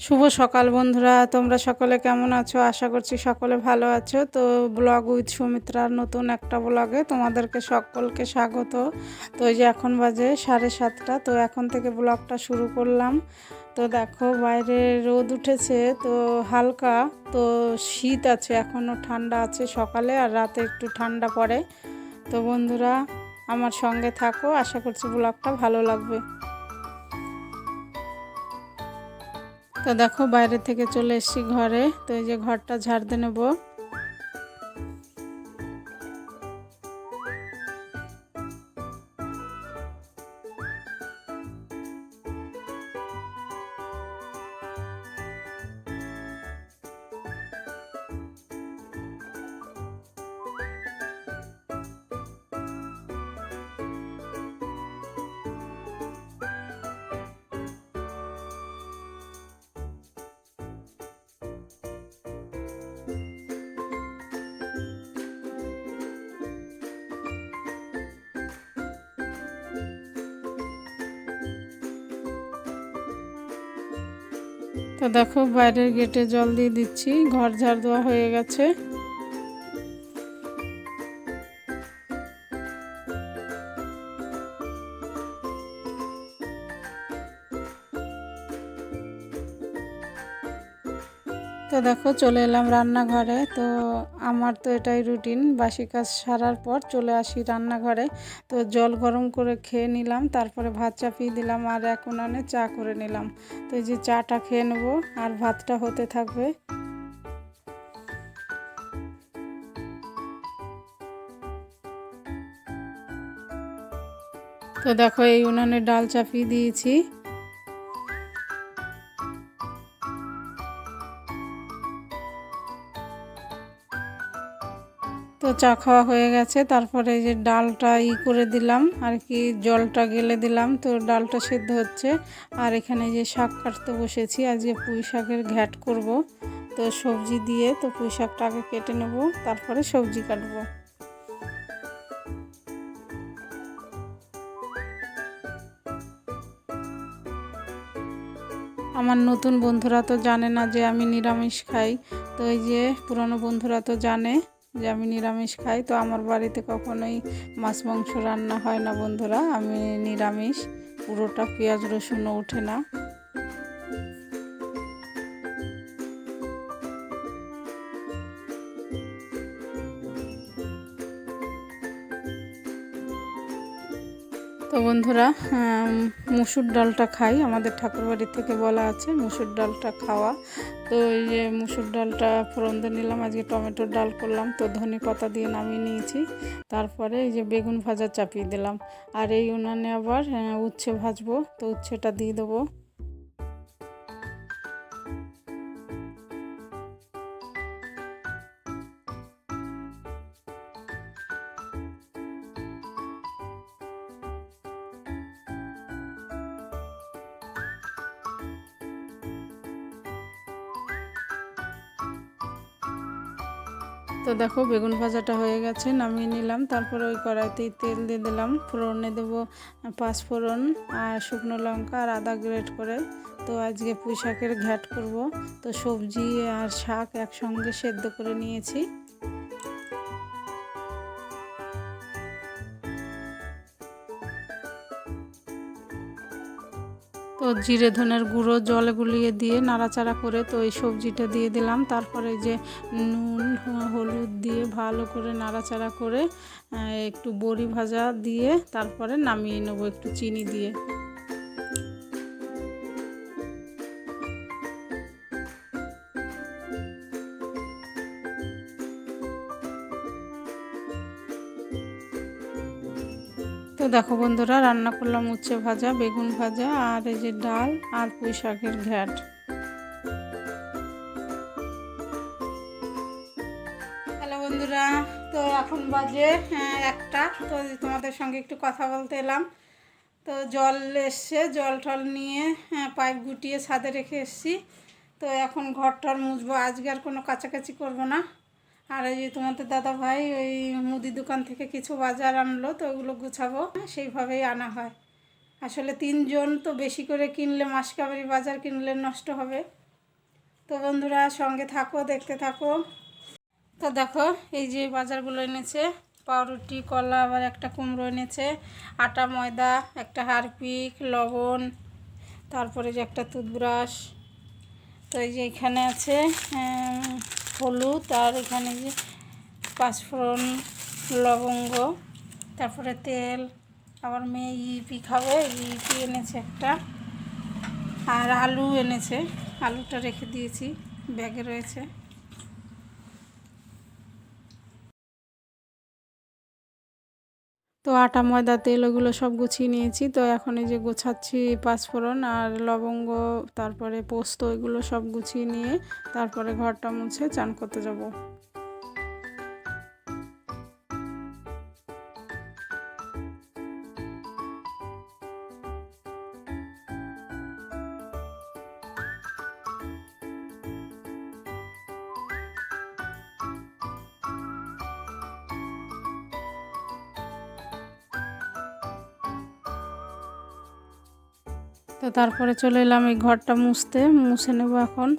শুভ সকাল বন্ধুরা, তোমরা সকলে কেমন আছো? আশা করছি সকলে ভালো আছো। তো ব্লগ উইথ সুমিত্রার নতুন একটা ব্লগে তোমাদেরকে সকলকে স্বাগত। তো এই যে এখন বাজে 7:30, তো এখন থেকে ব্লগটা শুরু করলাম। তো দেখো বাইরে রোদ উঠেছে, তো হালকা, তো শীত আছে, এখনও ঠান্ডা আছে সকালে, আর রাতে একটু ঠান্ডা পড়ে। তো বন্ধুরা আমার সঙ্গে থাকো, আশা করছি ব্লগটা ভালো লাগবে। তো দেখো বাইরে থেকে চলে এসেছি ঘরে। তো এই যে ঘরটা ঝাড় দিয়ে নেবো। তো দেখো বাইরের গেটে জল দিয়ে দিচ্ছি, ঘর ঝাড় দেওয়া হয়ে গেছে। তো দেখো চলে এলাম রান্নাঘরে। তো আমার তো এটাই রুটিন, বাসি কাজ সারার পর চলে আসি রান্নাঘরে। তো জল গরম করে খেয়ে নিলাম, তারপরে ভাত চাপিয়ে দিলাম, আর এক উনানে চা করে নিলাম। তো এই যে চাটা খেয়ে নেবো আর ভাতটা হতে থাকবে। তো দেখো এই উনানে ডাল চাপিয়ে দিয়েছি। তো চা খাওয়া হয়ে গেছে, তারপরে এই যে ডালটা করে দিলাম আর কি, জলটা গেলে দিলাম। তো ডালটা সেদ্ধ হচ্ছে, আর এখানে যে শাক কাটতে বসেছি, আজকে পুঁই শাকের ঘ্যাট করব। তো সবজি দিয়ে, তো পুঁই শাকটা আগে কেটে নেব, তারপরে সবজি কাটবো। আমার নতুন বন্ধুরা তো জানে না যে আমি নিরামিষ খাই। তো এই যে পুরনো বন্ধুরা তো জানে যে আমি নিরামিষ খাই। তো আমার বাড়িতে কখনোই মাছ মাংস রান্না হয় না বন্ধুরা, আমি নিরামিষ, পুরোটা পেঁয়াজ রসুনও ওঠে না। তো বন্ধুরা মুসুর ডালটা খাই, আমাদের ঠাকুরবাড়ি থেকে বলা আছে মুসুর ডালটা খাওয়া। তো এই যে মুসুর ডালটা ফোড়ন দিয়ে নিলাম, আজকে টমেটোর ডাল করলাম। তো ধনে পাতা দিয়ে নামিয়ে নিয়েছি, তারপরে এই যে বেগুন ভাজা চাপিয়ে দিলাম। আর এই উনানে আবার উচ্ছে ভাজবো, তো উচ্ছেটা দিয়ে দেবো। তো দেখো বেগুন ভাজাটা হয়ে গেছে, নামিয়ে নিলাম। তারপরে ওই কড়াইতেই তেল দিয়ে দিলাম, ফোড়নে দেবো পাঁচফোড়ন আর শুকনো লঙ্কা আর আদা গ্রেট করে। তো আজকে পুঁই শাকের ঘ্যাট করব। তো সবজি আর শাক একসঙ্গে সেদ্ধ করে নিয়েছি। তো জিরে ধনের গুঁড়ো জলে গুলিয়ে দিয়ে নাড়াচাড়া করে, তো এই সবজিটা দিয়ে দিলাম। তারপরে যে নুন হলুদ দিয়ে ভালো করে নাড়াচাড়া করে একটু বড়ি ভাজা দিয়ে তারপরে নামিয়ে নেবো একটু চিনি দিয়ে। তো দেখো বন্ধুরা রান্না করলাম উচ্ছে ভাজা, বেগুন ভাজা, আর এই যে ডাল আর পুঁই শাকের ঘ্যাট। হ্যালো বন্ধুরা, তো এখন বাজে একটা। তো তোমাদের সঙ্গে একটু কথা বলতে এলাম। তো জল এসছে, জল টল নিয়ে পাইপ গুটিয়ে ছাদে রেখে এসেছি। তো এখন ঘর টর মুছবো, আজকে আর কোনো কাছাকাছি করব না। আর এই যে তোমাদের দাদা ভাই ওই মুদি দোকান থেকে কিছু বাজার আনলো, তো ওগুলো গুছাবো, সেইভাবেই আনা হয়। আসলে তিনজন তো বেশি করে কিনলে, মাসকাবারি বাজার কিনলে নষ্ট হবে। তো বন্ধুরা সঙ্গে থাকো, দেখতে থাকো। তো দেখো এই যে বাজারগুলো এনেছে, পাউরুটি, কলা, আবার একটা কুমড়ো এনেছে, আটা, ময়দা, একটা হারপিক, লবণ, তারপরে যে একটা টুথব্রাশ। তো এই যে এখানে আছে হলুদ, আর এখানে যে পাঁচফোড়ন, লবঙ্গ, তারপরে তেল। আবার মেয়ে ইপি খাবে, ইপি এনেছে একটা, আর আলু এনেছে, আলুটা রেখে দিয়েছি, ব্যাগে রয়েছে। তো আটা, ময়দা, তেল ওগুলো সব গুছিয়ে নিয়েছি। তো এখন এই যে গোছাচ্ছি পাঁচফোড়ন আর লবঙ্গ, তারপরে পোস্ত, এগুলো সব গুছিয়ে নিয়ে তারপরে ঘরটা মুছে চান করতে যাব। তো তারপরে চলে এলাম এই ঘরটা মুছে নেব এখন।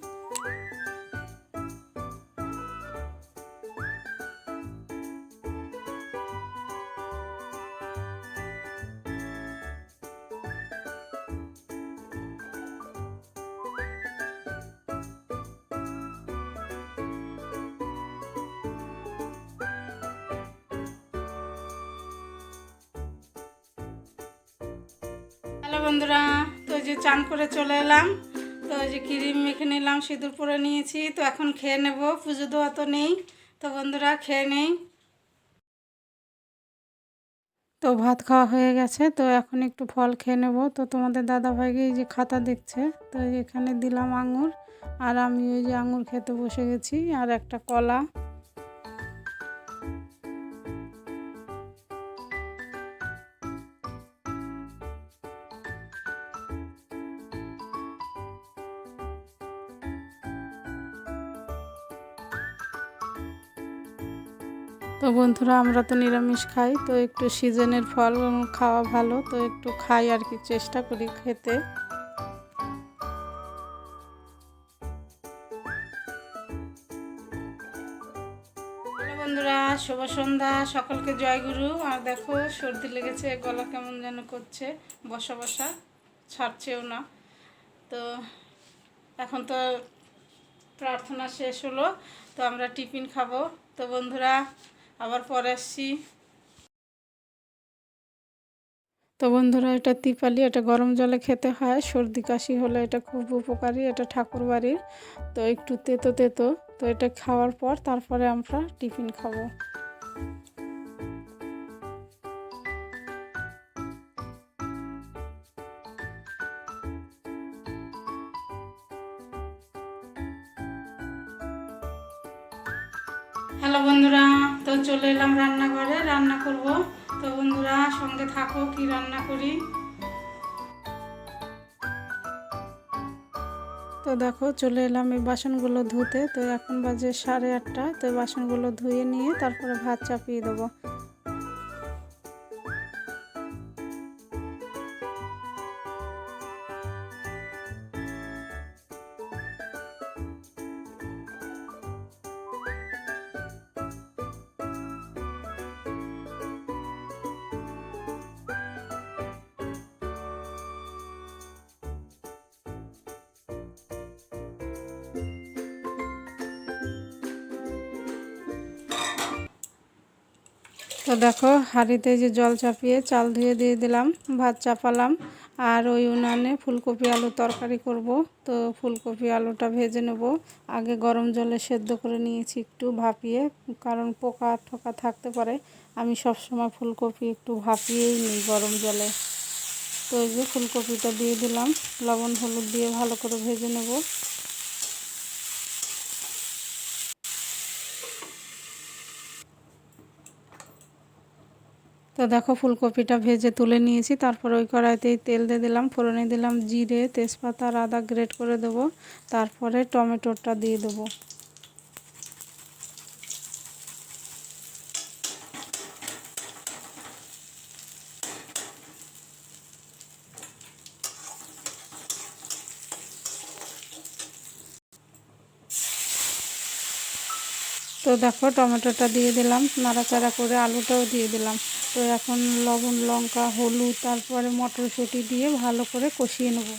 হ্যালো বন্ধুরা, তো এই যে চান করে চলে এলাম। তো এই যে ক্রিম মেখে নিলাম, সিঁদুর পরে নিয়েছি। তো এখন খেয়ে নেব, পুজো দেওয়া তো নেই। তো বন্ধুরা খেয়ে নেই। তো ভাত খাওয়া হয়ে গেছে, তো এখন একটু ফল খেয়ে নেব। তো তোমাদের দাদাভাইকে এই যে খাতা দেখছে, তো এখানে দিলাম আঙুর, আর আমি ওই যে আঙুর খেতে বসে গেছি, আর একটা কলা। তো বন্ধুরা আমরা তো নিরামিষ খাই, তো একটু সিজনের ফল খাওয়া ভালো, তো একটু খাই আর কি, চেষ্টা করি খেতে। হ্যালো বন্ধুরা, শুভ সন্ধ্যা, সকলকে জয়গুরু। আর দেখো সর্দি লেগেছে, গলা কেমন যেন করছে, বসা বসা, ছাড়ছেও না। তো এখন তো প্রার্থনা শেষ হলো, তো আমরা টিফিন খাবো। তো বন্ধুরা আবার পরে আসছি। তো বন্ধুরা এটা তিপালি, এটা গরম জলে খেতে হয়, সর্দি কাশি হলে এটা খুব উপকারী, এটা ঠাকুর বাড়ির। তো একটু তেতো তেতো, তো এটা খাওয়ার পর তারপরে আমরা টিফিন খাবো। হ্যালো বন্ধুরা, তো চলে এলাম রান্নাঘরে, রান্না করব। তো বন্ধুরা সঙ্গে থাকো, কি রান্না করি। তো দেখো চলে এলাম এই বাসনগুলো ধুতে। তো এখন বাজে 8:30। তো বাসনগুলো ধুয়ে নিয়ে তারপরে ভাত চাপিয়ে দেবো। তো দেখো হাঁড়িতে যে জল চাপিয়ে চাল ধুয়ে দিয়ে দিলাম, ভাত চাপালাম, আর ওই উনানে ফুলকপি আলু তরকারি করব। তো ফুলকপি আলুটা ভেজে নেব, আগে গরম জলে সেদ্ধ করে নিয়েছি একটু ভাপিয়ে, কারণ পোকা ঠোকা থাকতে পারে। আমি সব সময় ফুলকপি একটু ভাপিয়েই নিই গরম জলে। তো এই যে ফুলকপিটা দিয়ে দিলাম, লবণ হলুদ দিয়ে ভালো করে ভেজে নেব। তো দেখো ফুলকপিটা ভেজে তুলে নিয়েছি, তারপর ওই কড়াইতেই তেল দিয়ে দিলাম, ফোড়নে দিলাম জিরে, তেজপাতা আর আদা গ্রেট করে দেবো, তারপরে টমেটোটা দিয়ে দেবো। তো দেখো টমেটোটা দিয়ে দিলাম, নাড়াচাড়া করে আলুটাও দিয়ে দিলাম। তো এখন লবণ, লঙ্কা, হলুদ, তারপরে মটরশুঁটি দিয়ে ভালো করে কষিয়ে নেব।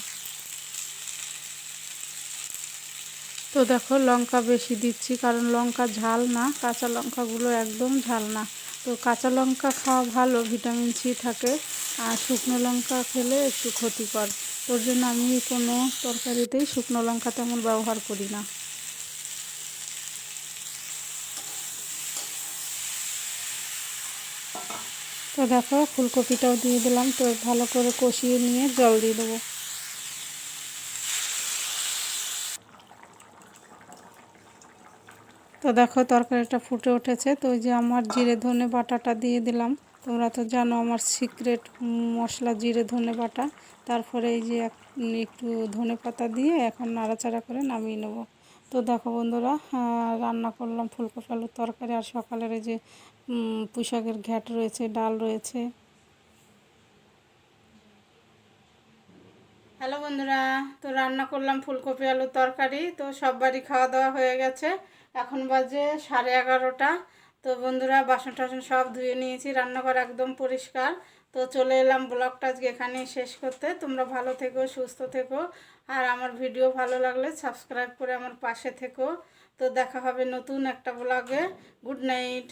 তো দেখো লঙ্কা বেশি দিচ্ছি, কারণ লঙ্কা ঝাল না, কাঁচা লঙ্কাগুলো একদম ঝাল না। তো কাঁচা লঙ্কা খাওয়া ভালো, ভিটামিন সি থাকে, আর শুকনো লঙ্কা খেলে একটু ক্ষতিকর। তোর জন্য আমি কোনো তরকারিতেই শুকনো লঙ্কা তেমন ব্যবহার করি না। তো দেখো ফুলকপিটাও দিয়ে দিলাম। তো ভালো করে কষিয়ে নিয়ে জল দিয়ে দেবো। তো দেখো তরকারিটা ফুটে উঠেছে। তো ওই যে আমার জিরে ধনে বাটাটা দিয়ে দিলাম। তোমরা তো জানো আমার সিক্রেট মশলা জিরে ধনে বাটা। তারপরে এই যে একটু ধনে পাতা দিয়ে এখন নাড়াচাড়া করে নামিয়ে নেব। তো দেখো বন্ধুরা, রান্না করলাম ফুলকপি আলুর তরকারি, আর সকালের এই যে পুঁই শাকের ঘ্যাঁট রয়েছে, ডাল রয়েছে। হ্যালো বন্ধুরা, তো রান্না করলাম ফুলকপি আলুর তরকারি। তো সববারই খাওয়া দাওয়া হয়ে গেছে, এখন বাজে 11:30। তো বন্ধুরা বাসন টাসন সব ধুয়ে নিয়েছি, রান্নাঘর একদম পরিষ্কার। তো চলে এলাম ব্লগটা আজকে এখানেই শেষ করতে। তোমরা ভালো থেকো, সুস্থ থেকো, আর আমার ভিডিও ভালো লাগলে সাবস্ক্রাইব করে আমার পাশে থেকো। তো দেখা হবে নতুন একটা ব্লগে। Good night.